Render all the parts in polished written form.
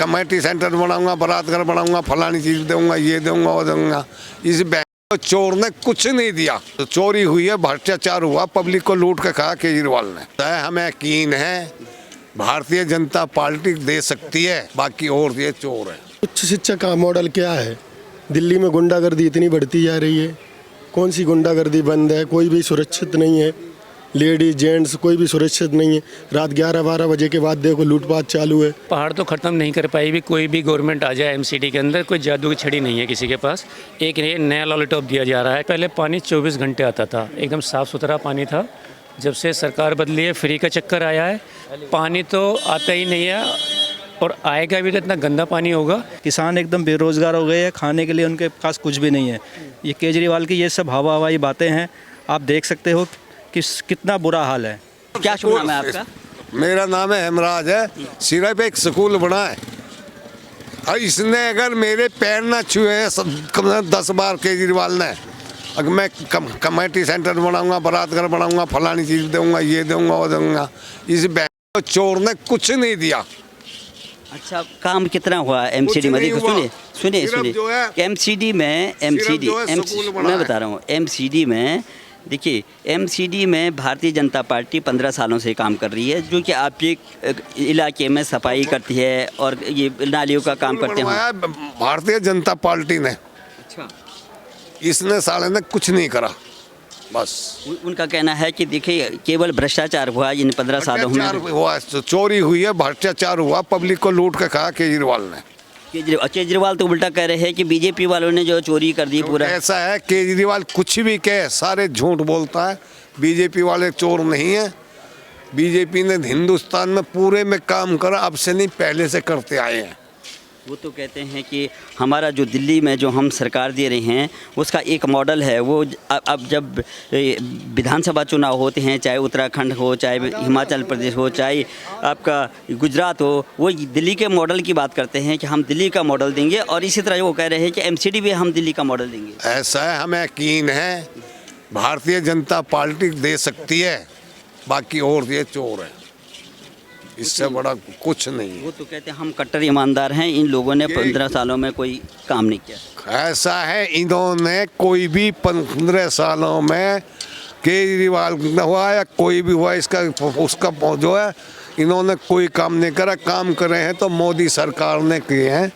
Committee centre बनाऊंगा, बारात घर बनाऊंगा, फलानी चीज दूंगा, ये दूंगा, वो दूंगा। इस बैंक को चोर ने कुछ नहीं दिया। तो चोरी हुई है, भ्रष्टाचार हुआ, पब्लिक को लूट के खाया केजरीवाल ने। हमें यकीन है भारतीय जनता पार्टी दे सकती है, बाकी और ये चोर है। उच्च शिक्षा का मॉडल क्या है? दिल्ली में गुंडागर्दी इतनी बढ़ती जा रही है, कौन सी गुंडागर्दी बंद है? कोई भी सुरक्षित नहीं है, लेडीज जेंट्स कोई भी सुरक्षित नहीं है। रात 11-12 बजे के बाद देखो लूटपाट चालू है। पहाड़ तो ख़त्म नहीं कर पाई भी, कोई भी गवर्नमेंट आ जाए एमसीडी के अंदर, कोई जादू की छड़ी नहीं है किसी के पास। एक नया लॉलीपॉप दिया जा रहा है। पहले पानी 24 घंटे आता था, एकदम साफ़ सुथरा पानी था। जब से सरकार बदली है, फ्री का चक्कर आया है, पानी तो आता ही नहीं है और आएगा भी तो इतना गंदा पानी होगा। किसान एकदम बेरोजगार हो गए हैं, खाने के लिए उनके पास कुछ भी नहीं है। ये केजरीवाल की ये सब हवाई बातें हैं, आप देख सकते हो कि कितना बुरा हाल है। क्या शुभ नाम है आपका? मेरा नाम है हेमराज है। सिर्फ एक स्कूल बना है और इसने अगर मेरे पैर ना छुए हैं कम से कम 10 बार केजरीवाल ने, अगर मैं कमेटी सेंटर बनाऊंगा, बारात घर बनाऊंगा, फलानी चीज दूंगा, ये दूंगा, वो दूंगा। इस बैंक को चोर ने कुछ नहीं दिया। अच्छा, काम कितना हुआ एमसीडी में? देखो सुनिए एमसीडी में मैं बता रहा हूँ। एमसीडी में देखिए, एमसीडी में भारतीय जनता पार्टी 15 सालों से काम कर रही है, जो कि आपके इलाके में सफाई करती है और ये नालियों का काम करते हैं। भारतीय जनता पार्टी ने। अच्छा, इसने साले ने कुछ नहीं करा। बस उनका कहना है कि देखिए केवल भ्रष्टाचार हुआ इन 15 सालों में। हुआ, चोरी हुई है, भ्रष्टाचार हुआ, पब्लिक को लूट के खाया केजरीवाल ने। केजरीवाल तो उल्टा कह रहे हैं कि बीजेपी वालों ने जो चोरी कर दी पूरा। ऐसा है, केजरीवाल कुछ भी कहे सारे झूठ बोलता है। बीजेपी वाले चोर नहीं है। बीजेपी ने हिंदुस्तान में पूरे में काम करा, अब से नहीं पहले से करते आए हैं। वो तो कहते हैं कि हमारा जो दिल्ली में जो हम सरकार दे रहे हैं उसका एक मॉडल है। वो अब जब विधानसभा चुनाव होते हैं, चाहे उत्तराखंड हो, चाहे हिमाचल प्रदेश हो, चाहे आपका गुजरात हो, वो दिल्ली के मॉडल की बात करते हैं कि हम दिल्ली का मॉडल देंगे। और इसी तरह वो कह रहे हैं कि एमसीडी भी हम दिल्ली का मॉडल देंगे। ऐसा है, हमें यकीन है भारतीय जनता पार्टी दे सकती है, बाकी और ये चोर है, इससे बड़ा कुछ नहीं है। वो तो कहते हैं हम कट्टर ईमानदार हैं, इन लोगों ने 15 सालों में कोई काम नहीं किया। ऐसा है, इन्होंने कोई भी 15 सालों में केजरीवाल हुआ या कोई भी हुआ, इसका उसका जो है, इन्होंने कोई काम नहीं करा। काम करे हैं तो मोदी सरकार ने किए हैं,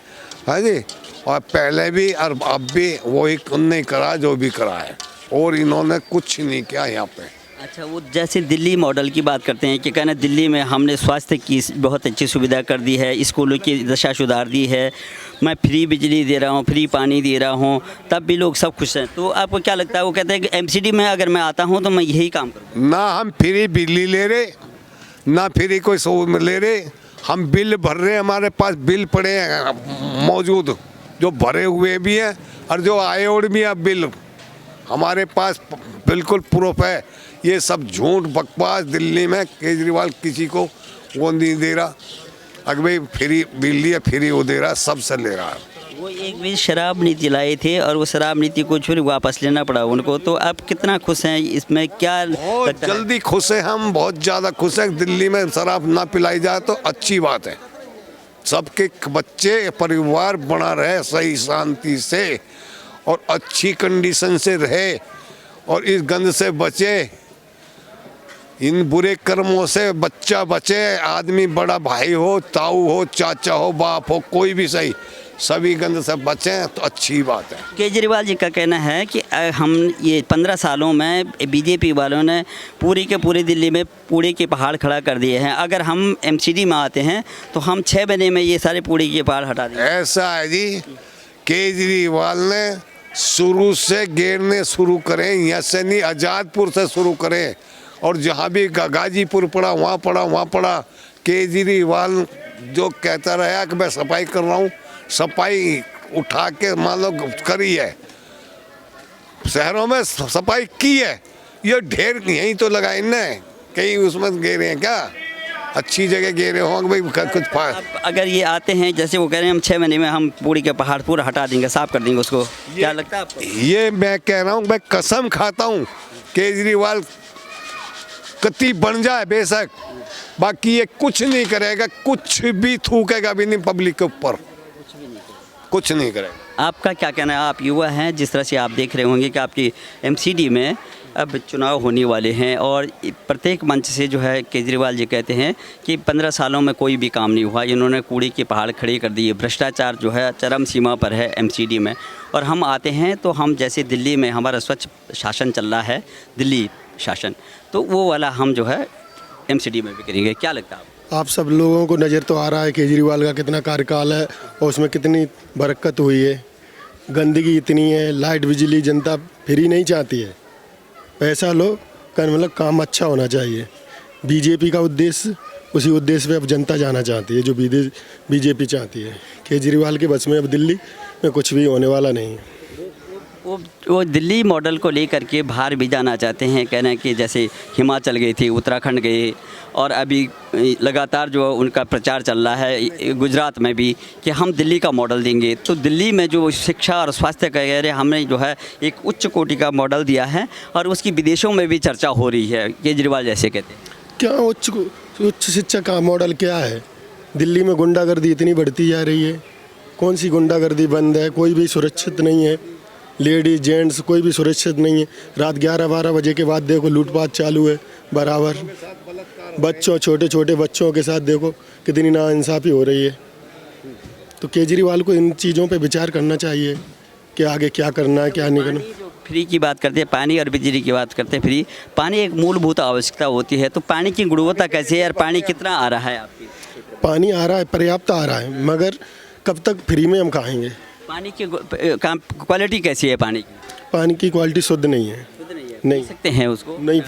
है जी। और पहले भी और अब भी वही नहीं करा जो भी करा है, और इन्होंने कुछ नहीं किया यहाँ पे। अच्छा, वो जैसे दिल्ली मॉडल की बात करते हैं कि कहना दिल्ली में हमने स्वास्थ्य की बहुत अच्छी सुविधा कर दी है, स्कूलों की दशा सुधार दी है, मैं फ्री बिजली दे रहा हूँ, फ्री पानी दे रहा हूँ, तब भी लोग सब खुश हैं। तो आपको क्या लगता है? वो कहते हैं कि एमसीडी में अगर मैं आता हूँ तो मैं यही काम करूँ। ना हम फ्री बिजली ले रहे, ना फ्री कोई सहूलत ले रहे, हम बिल भर रहे हैं। हमारे पास बिल पड़े हैं मौजूद, जो भरे हुए भी हैं और जो आए और भी हैं बिल हमारे पास बिल्कुल प्रूफ है। ये सब झूठ बकवास। दिल्ली में केजरीवाल किसी को वो नहीं दे रहा, अगर भाई फ्री बिजली है फ्री वो दे रहा, सबसे ले रहा है। वो एक भी शराब नीति लाए थे और वो शराब नीति को फिर वापस लेना पड़ा उनको। तो आप कितना खुश हैं इसमें? क्या बहुत जल्दी खुश हैं हम, बहुत ज़्यादा खुश हैं। दिल्ली में शराब ना पिलाई जाए तो अच्छी बात है। सबके बच्चे परिवार बना रहे सही शांति से और अच्छी कंडीशन से रहे और इस गंद से बचे, इन बुरे कर्मों से बच्चा बचे। आदमी बड़ा भाई हो, ताऊ हो, चाचा हो, बाप हो, कोई भी सही, सभी गंद से बचें तो अच्छी बात है। केजरीवाल जी का कहना है कि हम ये 15 सालों में बीजेपी वालों ने पूरी के पूरी दिल्ली में कूड़े के पहाड़ खड़ा कर दिए हैं। अगर हम एमसीडी में आते हैं तो हम 6 महीने में ये सारे कूड़े के पहाड़ हटा देंगे। ऐसा है जी, केजरीवाल ने शुरू से गिरने शुरू करें, यहाँ से नहीं आज़ादपुर से शुरू करें और जहाँ भी गाजीपुर पड़ा वहाँ पड़ा वहाँ पड़ा। केजरीवाल जो कहता रहा कि मैं सफाई कर रहा हूँ, सफाई उठा के मान लो करी है, शहरों में सफाई की है, ये ढेर यहीं तो लगाए न, कहीं उसमें गिरे हैं क्या? अच्छी जगह गिरे होंगे भाई कुछ। अगर ये आते हैं जैसे वो कह रहे हैं हम 6 महीने में हम पूरी के पहाड़ पूरा हटा देंगे, साफ कर देंगे उसको, क्या लगता है आपको? ये मैं कह रहा हूँ, मैं कसम खाता हूँ केजरीवाल कति बन जाए बेशक, बाकी ये कुछ नहीं करेगा, कुछ भी थूकेगा भी नहीं पब्लिक के ऊपर, कुछ नहीं करेगा। आपका क्या कहना है? आप युवा हैं, जिस तरह से आप देख रहे होंगे कि आपकी एमसीडी में अब चुनाव होने वाले हैं और प्रत्येक मंच से जो है केजरीवाल जी कहते हैं कि 15 सालों में कोई भी काम नहीं हुआ, इन्होंने कूड़े के पहाड़ खड़े कर दिए, भ्रष्टाचार जो है चरम सीमा पर है एमसीडी में। और हम आते हैं तो हम जैसे दिल्ली में हमारा स्वच्छ शासन चल रहा है, दिल्ली शासन, तो वो वाला हम जो है एमसीडी में भी करेंगे। क्या लगता है आपको? आप सब लोगों को नज़र तो आ रहा है केजरीवाल का कितना कार्यकाल है और उसमें कितनी बरकत हुई है। गंदगी इतनी है, लाइट बिजली जनता फ्री नहीं चाहती है, पैसा लो कर, मतलब काम अच्छा होना चाहिए। बीजेपी का उद्देश्य, उसी उद्देश्य पे अब जनता जाना चाहती है जो बीजेपी चाहती है। केजरीवाल के बस में अब दिल्ली में कुछ भी होने वाला नहीं है। वो दिल्ली मॉडल को लेकर के बाहर भी जाना चाहते हैं, कह रहे हैं कि जैसे हिमाचल गए थे, उत्तराखंड गए, और अभी लगातार जो उनका प्रचार चल रहा है गुजरात में भी कि हम दिल्ली का मॉडल देंगे। तो दिल्ली में जो शिक्षा और स्वास्थ्य का कह रहे हमने जो है एक उच्च कोटि का मॉडल दिया है और उसकी विदेशों में भी चर्चा हो रही है, केजरीवाल जैसे कहते हैं। क्या उच्च शिक्षा का मॉडल क्या है? दिल्ली में गुंडागर्दी इतनी बढ़ती जा रही है, कौन सी गुंडागर्दी बंद है? कोई भी सुरक्षित नहीं है, लेडीज जेंट्स कोई भी सुरक्षित नहीं है। रात 11-12 बजे के बाद देखो लूटपाट चालू है बराबर। बच्चों, छोटे छोटे बच्चों के साथ देखो कितनी नाइंसाफ़ी हो रही है। तो केजरीवाल को इन चीज़ों पे विचार करना चाहिए कि आगे क्या करना है, क्या नहीं करना। फ्री की बात करते हैं, पानी और बिजली की बात करते हैं। फ्री पानी एक मूलभूत आवश्यकता होती है, तो पानी की गुणवत्ता कैसी है और पानी कितना आ रहा है आपकी? पानी आ रहा है, पर्याप्त आ रहा है, मगर कब तक फ्री में हम खाएंगे? पानी की क्वालिटी कैसी है पानी की? पानी की क्वालिटी शुद्ध नहीं है। नहीं पी सकते हैं उसको? नहीं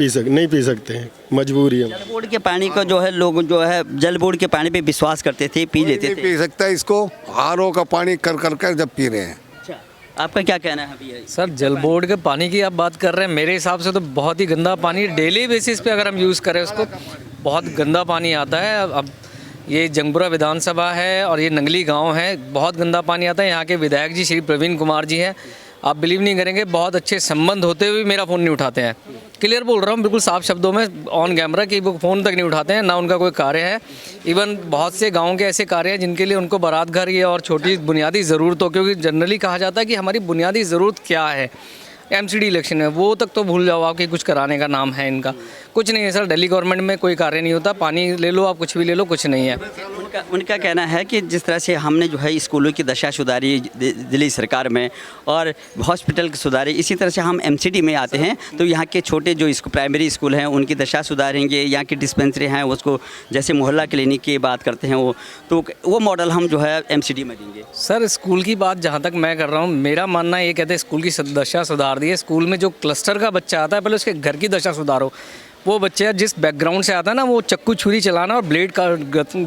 पी सकते हैं, मजबूरी है। जल बोर्ड के पानी को जो है लोग जो है जल बोर्ड के पानी पे विश्वास करते थे, पी लेते नहीं थे। पी सकता इसको, आरओ का पानी कर जब पी रहे हैं। अच्छा, आपका क्या कहना है भैया? सर, जल बोर्ड के पानी की आप बात कर रहे हैं, मेरे हिसाब से तो बहुत ही गंदा पानी, डेली बेसिस पे अगर हम यूज़ करें उसको, बहुत गंदा पानी आता है। अब ये जंगपुरा विधानसभा है और ये नंगली गांव है, बहुत गंदा पानी आता है। यहाँ के विधायक जी श्री प्रवीण कुमार जी हैं, आप बिलीव नहीं करेंगे, बहुत अच्छे संबंध होते हुए मेरा फ़ोन नहीं उठाते हैं। क्लियर बोल रहा हूँ, बिल्कुल साफ शब्दों में ऑन कैमरा कि वो फ़ोन तक नहीं उठाते हैं, ना उनका कोई कार्य है। इवन बहुत से गाँव के ऐसे कार्य हैं जिनके लिए उनको बारात घर ये और छोटी बुनियादी ज़रूरतों, क्योंकि जनरली कहा जाता है कि हमारी बुनियादी ज़रूरत क्या है, एमसीडी इलेक्शन है, वो तक तो भूल जाओ आप कि कुछ कराने का नाम है इनका। कुछ नहीं है सर, दिल्ली गवर्नमेंट में कोई कार्य नहीं होता। पानी ले लो आप, कुछ भी ले लो, कुछ नहीं है। उनका कहना है कि जिस तरह से हमने जो है स्कूलों की दशा सुधारी दिल्ली सरकार में और हॉस्पिटल की सुधारी, इसी तरह से हम एमसीडी में आते हैं तो यहाँ के छोटे जो प्राइमरी स्कूल हैं उनकी दशा सुधारेंगे। यहाँ की डिस्पेंसरी हैं उसको जैसे मोहल्ला क्लिनिक की बात करते हैं वो मॉडल हम जो है एमसीडी में देंगे। सर, स्कूल की बात जहाँ तक मैं कर रहा हूँ, मेरा मानना ये कहते हैं स्कूल की दशा सुधार दी है। स्कूल में जो क्लस्टर का बच्चा आता है, पहले उसके घर की दशा सुधारो। वो बच्चा जिस बैकग्राउंड से आता है ना, वो चक्कू छुरी चलाना और ब्लेड का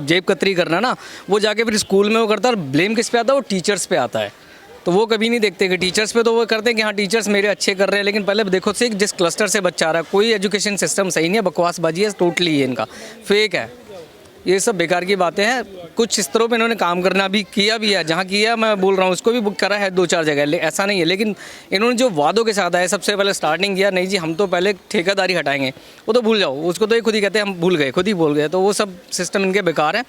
जेब कतरी करना ना, वो जाके फिर स्कूल में वो करता है। और ब्लेम किस पे आता है? वो टीचर्स पे आता है। तो वो कभी नहीं देखते कि टीचर्स पे, तो वो करते हैं कि हाँ टीचर्स मेरे अच्छे कर रहे हैं, लेकिन पहले देखो से जिस क्लस्टर से बच्चा आ रहा है, कोई एजुकेशन सिस्टम सही नहीं है, बकवासबाजी है टोटली, ये इनका फेक है, ये सब बेकार की बातें हैं। कुछ इस तरह पे इन्होंने काम करना भी किया भी है, जहाँ किया मैं बोल रहा हूँ उसको भी बुक करा है 2-4 जगह, ऐसा नहीं है। लेकिन इन्होंने जो वादों के साथ आए, सबसे पहले स्टार्टिंग किया, नहीं जी हम तो पहले ठेकेदारी हटाएंगे, वो तो भूल जाओ, उसको तो ये खुद ही कहते हैं हम भूल गए, खुद ही भूल गए। तो वो सब सिस्टम इनके बेकार है।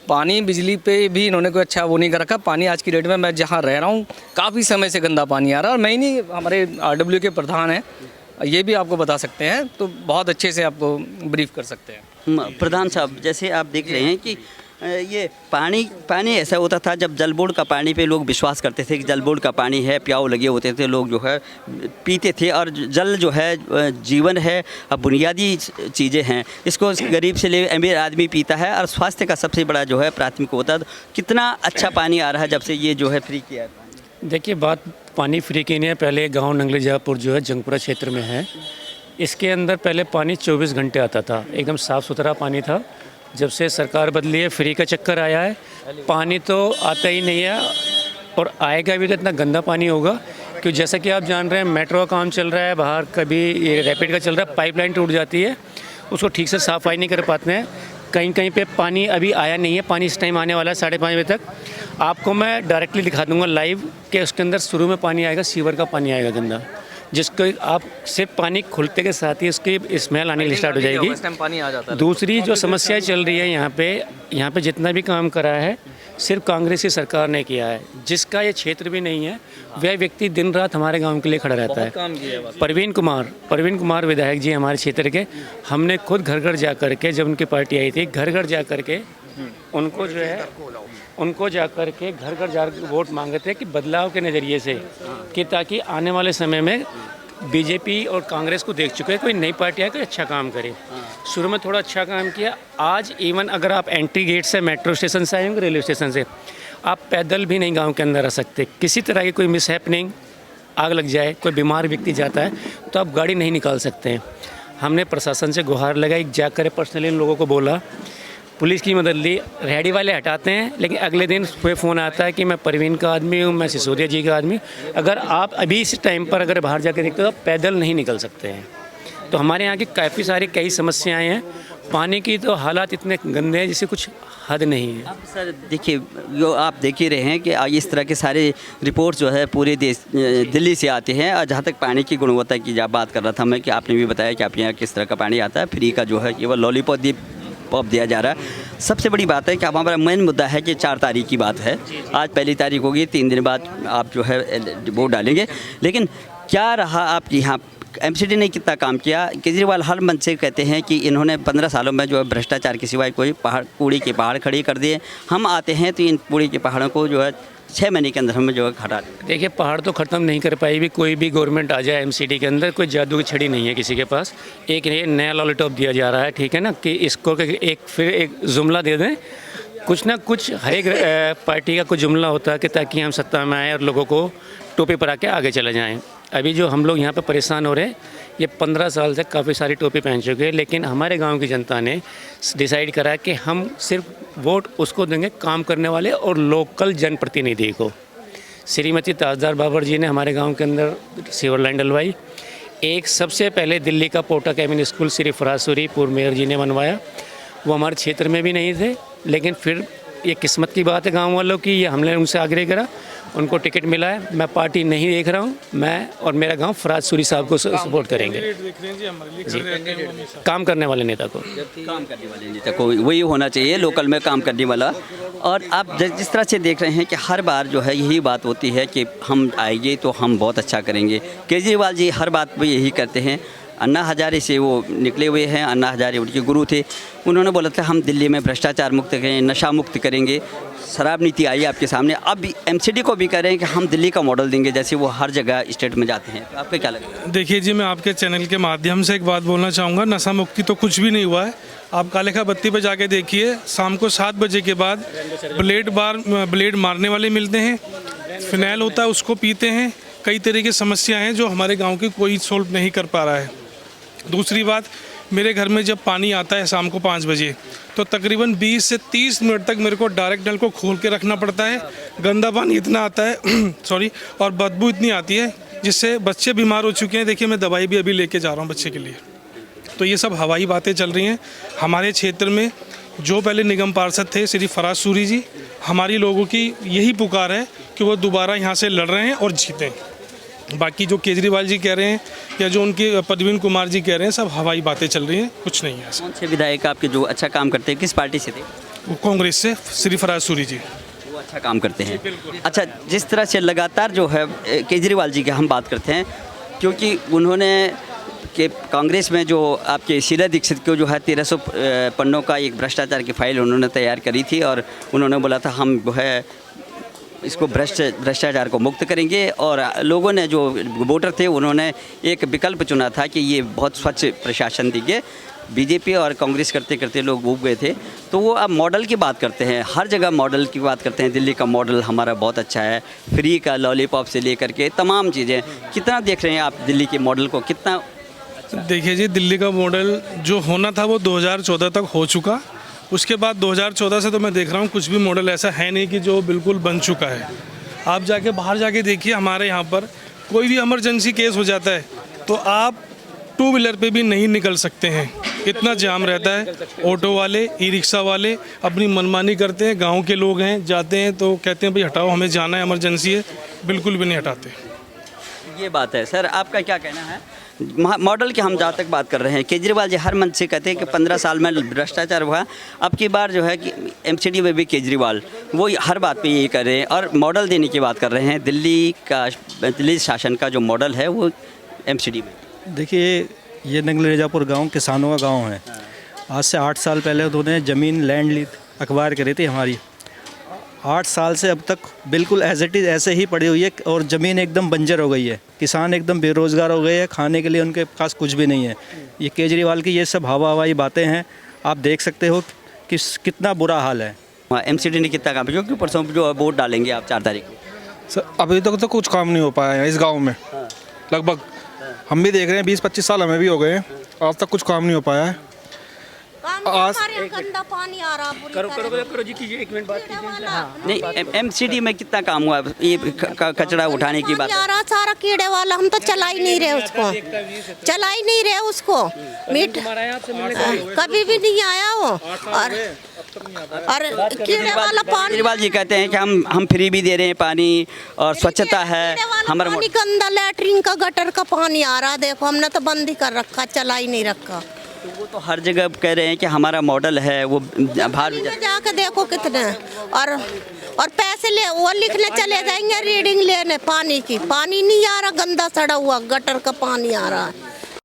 पानी बिजली पे भी इन्होंने कोई अच्छा वो नहीं कर रखा। पानी आज की डेट में मैं जहाँ रह रहा हूँ काफ़ी समय से गंदा पानी आ रहा है, और मैं ही नहीं, हमारे RW के प्रधान हैं, ये भी आपको बता सकते हैं, तो बहुत अच्छे से आपको ब्रीफ कर सकते हैं। प्रधान साहब, जैसे आप देख रहे हैं कि ये पानी ऐसा होता था जब जल बोर्ड का पानी पे लोग विश्वास करते थे कि जल बोर्ड का पानी है, प्याऊ लगे होते थे, लोग जो है पीते थे। और जल जो है जीवन है, अब बुनियादी चीज़ें हैं, इसको गरीब से ले अमीर आदमी पीता है, और स्वास्थ्य का सबसे बड़ा जो है प्राथमिक होता है। तो कितना अच्छा पानी आ रहा है जब से ये जो है फ्री किया है? देखिए, बात पानी फ्री की नहीं है। पहले गांव नंगली जहापुर जो है जंगपुरा क्षेत्र में है, इसके अंदर पहले पानी 24 घंटे आता था, एकदम साफ़ सुथरा पानी था। जब से सरकार बदली है, फ्री का चक्कर आया है, पानी तो आता ही नहीं है, और आएगा भी तो इतना गंदा पानी होगा। क्योंकि जैसा कि आप जान रहे हैं, मेट्रो का काम चल रहा है बाहर, कभी ये रैपिड का चल रहा है, पाइपलाइन टूट जाती है, उसको ठीक से सफाई नहीं कर पाते हैं। कहीं कहीं पे पानी अभी आया नहीं है, पानी इस टाइम आने वाला है 5:30 बजे तक। आपको मैं डायरेक्टली दिखा दूंगा लाइव कि उसके अंदर शुरू में पानी आएगा, सीवर का पानी आएगा गंदा। जिसको आप सिर्फ पानी खुलते के साथ ही उसकी स्मेल आने स्टार्ट हो जाएगी। उस टाइम पानी आ जाता है। दूसरी जो समस्या चल रही है यहाँ पे जितना भी काम करा है सिर्फ कांग्रेस की सरकार ने किया है। जिसका ये क्षेत्र भी नहीं है वह व्यक्ति दिन रात हमारे गांव के लिए खड़ा रहता है। काम किया है। प्रवीण कुमार विधायक जी हमारे क्षेत्र के, हमने खुद घर घर जा कर के, जब उनकी पार्टी आई थी, घर घर जा कर के उनको जो है उनको जा कर के घर घर जा वोट मांगे थे कि बदलाव के नज़रिए से, कि ताकि आने वाले समय में बीजेपी और कांग्रेस को देख चुके हैं कोई नई पार्टी आए कोई अच्छा काम करे। शुरू में थोड़ा अच्छा काम किया। आज इवन अगर आप एंट्री गेट से मेट्रो स्टेशन से आए होंगे, रेलवे स्टेशन से, आप पैदल भी नहीं गांव के अंदर आ सकते। किसी तरह की कोई मिसहैपनिंग, आग लग जाए, कोई बीमार व्यक्ति जाता है तो आप गाड़ी नहीं निकाल सकते हैं। हमने प्रशासन से गुहार लगाई, जाकर पर्सनली इन लोगों को बोला, पुलिस की मदद ली, रेहड़ी वाले हटाते हैं, लेकिन अगले दिन कोई फ़ोन आता है कि मैं परवीन का आदमी हूँ, मैं सिसोदिया जी का आदमी। अगर आप अभी इस टाइम पर अगर बाहर जाकर देखते हो तो आप पैदल नहीं निकल सकते हैं। तो हमारे यहाँ की काफ़ी सारी कई समस्याएं हैं। पानी की तो हालात इतने गंदे हैं जिससे कुछ हद नहीं है। अब सर देखिए, जो आप देख ही रहे हैं कि इस तरह के सारे रिपोर्ट जो है पूरे देश दिल्ली से आते हैं। और जहाँ तक पानी की गुणवत्ता की जब बात कर रहा था मैं, कि आपने भी बताया कि आपके यहाँ किस तरह का पानी आता है, फ्री का जो है केवल लॉलीपॉप दिया जा रहा है। सबसे बड़ी बात है कि अब हमारा मेन मुद्दा है कि 4 तारीख की बात है। आज पहली तारीख होगी, 3 दिन बाद आप जो है वोट डालेंगे। लेकिन क्या रहा आपके यहाँ, एमसीडी ने कितना काम किया? केजरीवाल हर मंच से कहते हैं कि इन्होंने 15 सालों में जो है भ्रष्टाचार के सिवाय कोई कूड़े के पहाड़ खड़े कर दिए। हम आते हैं तो इन कूड़े के पहाड़ों को जो है 6 महीने के अंदर हमें जो है हटा दें। देखिए, पहाड़ तो ख़त्म नहीं कर पाई भी कोई भी गवर्नमेंट आ जाए एमसीडी के अंदर, कोई जादू की छड़ी नहीं है किसी के पास। एक ये नया लॉलीपॉप दिया जा रहा है, ठीक है ना, कि इसको एक जुमला दे दें। कुछ ना कुछ हर एक पार्टी का कुछ जुमला होता है कि ताकि हम सत्ता में आएँ और लोगों को टोपी पर आके आगे चले जाएँ। अभी जो हम लोग यहाँ पे परेशान हो रहे हैं, ये 15 साल से काफ़ी सारी टोपी पहन चुके हैं, लेकिन हमारे गांव की जनता ने डिसाइड करा कि हम सिर्फ वोट उसको देंगे काम करने वाले और लोकल जनप्रतिनिधि को। श्रीमती ताजदार बाबर जी ने हमारे गांव के अंदर सीवर लाइन डलवाई। एक सबसे पहले दिल्ली का पोटा कैबिन स्कूल श्री फरासुरी पूर्व मेयर जी ने बनवाया। वो हमारे क्षेत्र में भी नहीं थे, लेकिन फिर ये किस्मत की बात है गांव वालों की, ये हमने उनसे आग्रह करा, उनको टिकट मिला है। मैं पार्टी नहीं देख रहा हूँ, मैं और मेरा गांव फराज सूरी साहब को सपोर्ट करेंगे। काम करने वाले नेता को, काम करने वाले नेता को वही होना चाहिए, लोकल में काम करने वाला। और आप जिस तरह से देख रहे हैं कि हर बार जो है यही बात होती है कि हम आएंगे तो हम बहुत अच्छा करेंगे। केजरीवाल जी हर बात पर यही करते हैं। अन्ना हजारे से वो निकले हुए हैं, अन्ना हजारे उनके गुरु थे। उन्होंने बोला था हम दिल्ली में भ्रष्टाचार मुक्त करेंगे, नशा मुक्त करेंगे। शराब नीति आई आपके सामने, अब एमसीडी को भी कह रहे हैं कि हम दिल्ली का मॉडल देंगे, जैसे वो हर जगह स्टेट में जाते हैं। तो आपको क्या लगता है? देखिए जी, मैं आपके चैनल के माध्यम से एक बात बोलना चाहूँगा। नशा मुक्ति तो कुछ भी नहीं हुआ है। आप कालेखा बत्ती पर जाके देखिए, शाम को 7 बजे के बाद ब्लेड मारने वाले मिलते हैं, फिनाइल होता है उसको पीते हैं। कई तरह की समस्याएं हैं जो हमारे गांव की कोई सोल्व नहीं कर पा रहा है। दूसरी बात, मेरे घर में जब पानी आता है शाम को 5 बजे तो तकरीबन 20 से 30 मिनट तक मेरे को डायरेक्ट नल को खोल के रखना पड़ता है। गंदा पानी इतना आता है सॉरी, और बदबू इतनी आती है जिससे बच्चे बीमार हो चुके हैं। देखिए, मैं दवाई भी अभी लेके जा रहा हूँ बच्चे के लिए। तो ये सब हवाई बातें चल रही हैं। हमारे क्षेत्र में जो पहले निगम पार्षद थे श्री फराज सूरी जी, हमारी लोगों की यही पुकार है कि वो दोबारा यहाँ से लड़ रहे हैं और जीतें। बाकी जो केजरीवाल जी कह रहे हैं या जो उनके प्रवीण कुमार जी कह रहे हैं, सब हवाई बातें चल रही हैं, कुछ नहीं है। कौन से विधायक आपके जो अच्छा काम करते हैं, किस पार्टी से थे? वो कांग्रेस से श्री फराज सूरी जी, वो अच्छा काम करते हैं। अच्छा, जिस तरह से लगातार जो है केजरीवाल जी की हम बात करते हैं, क्योंकि उन्होंने कि कांग्रेस में जो आपके शीला दीक्षित को जो है 1300 पन्नों का एक भ्रष्टाचार की फाइल उन्होंने तैयार करी थी, और उन्होंने बोला था हम जो है इसको भ्रष्टाचार को मुक्त करेंगे। और लोगों ने जो वोटर थे उन्होंने एक विकल्प चुना था कि ये बहुत स्वच्छ प्रशासन देंगे। बीजेपी और कांग्रेस करते करते लोग उब गए थे। तो वो अब मॉडल की बात करते हैं, हर जगह मॉडल की बात करते हैं। दिल्ली का मॉडल हमारा बहुत अच्छा है, फ्री का लॉलीपॉप से लेकर के तमाम चीज़ें। कितना देख रहे हैं आप दिल्ली के मॉडल को, कितना? देखिए जी, दिल्ली का मॉडल जो होना था वो 2014 तक हो चुका। उसके बाद 2014 से तो मैं देख रहा हूँ कुछ भी मॉडल ऐसा है नहीं कि जो बिल्कुल बन चुका है। आप जाके बाहर जाके देखिए, हमारे यहाँ पर कोई भी इमरजेंसी केस हो जाता है तो आप 2 व्हीलर पे भी नहीं निकल सकते हैं, इतना जाम रहता है। ऑटो वाले, ई रिक्शा वाले अपनी मनमानी करते हैं। गांव के लोग हैं, जाते हैं तो कहते हैं भाई हटाओ, हमें जाना है, इमरजेंसी है, बिल्कुल भी नहीं हटाते। ये बात है सर, आपका क्या कहना है? मॉडल की हम जहाँ तक बात कर रहे हैं, केजरीवाल जी हर मंच से कहते हैं कि 15 साल में भ्रष्टाचार हुआ। अब की बार जो है कि एमसीडी में भी केजरीवाल वो हर बात पे यही कर रहे हैं और मॉडल देने की बात कर रहे हैं। दिल्ली शासन का जो मॉडल है वो एमसीडी में। देखिए, ये नंगल रेजापुर गांव किसानों का गांव है। आज से 8 साल पहले उन्होंने ज़मीन लैंड ली, अखबार करी थी हमारी। 8 साल से अब तक बिल्कुल एज इट इज़ ऐसे ही पड़ी हुई है और ज़मीन एकदम बंजर हो गई है। किसान एकदम बेरोज़गार हो गए हैं, खाने के लिए उनके पास कुछ भी नहीं है। ये केजरीवाल की ये सब हवाई बातें हैं, आप देख सकते हो कि कितना बुरा हाल है। एमसीडी ने कितना काम किया? क्योंकि परसों जो वोट डालेंगे आप 4 तारीख को। सर अभी तक तो कुछ काम नहीं हो पाया है इस गांव में। लगभग हम भी देख रहे हैं, 20-25 साल हमें भी हो गए हैं, आज तक कुछ काम नहीं हो पाया है। आज गंदा पानी आ रहा करो जी, कीजिए 1 मिनट बात कीजिए। हाँ। नहीं, एमसीडी में कितना काम हुआ? ये कचरा उठाने की बात। आ रहा सारा कीड़े वाला, हम तो चला ही नहीं रहे उसको, चला ही नहीं रहे उसको। मीट कभी भी नहीं आया वो। और कीड़े वाला पानी, केजरीवाल जी कहते हैं कि हम फ्री भी दे रहे हैं पानी और स्वच्छता है। हमारा पानी गंदा लैटरिन का गटर का पानी आ रहा, देखो हमने तो बंद ही कर रखा, चला ही नहीं रखा। तो वो तो हर जगह कह रहे हैं कि हमारा मॉडल है, वो बाहर भी जाके देखो कितने। और पैसे ले वो लिखने चले जाएंगे रीडिंग लेने पानी की, पानी नहीं आ रहा, गंदा सड़ा हुआ गटर का पानी आ रहा है।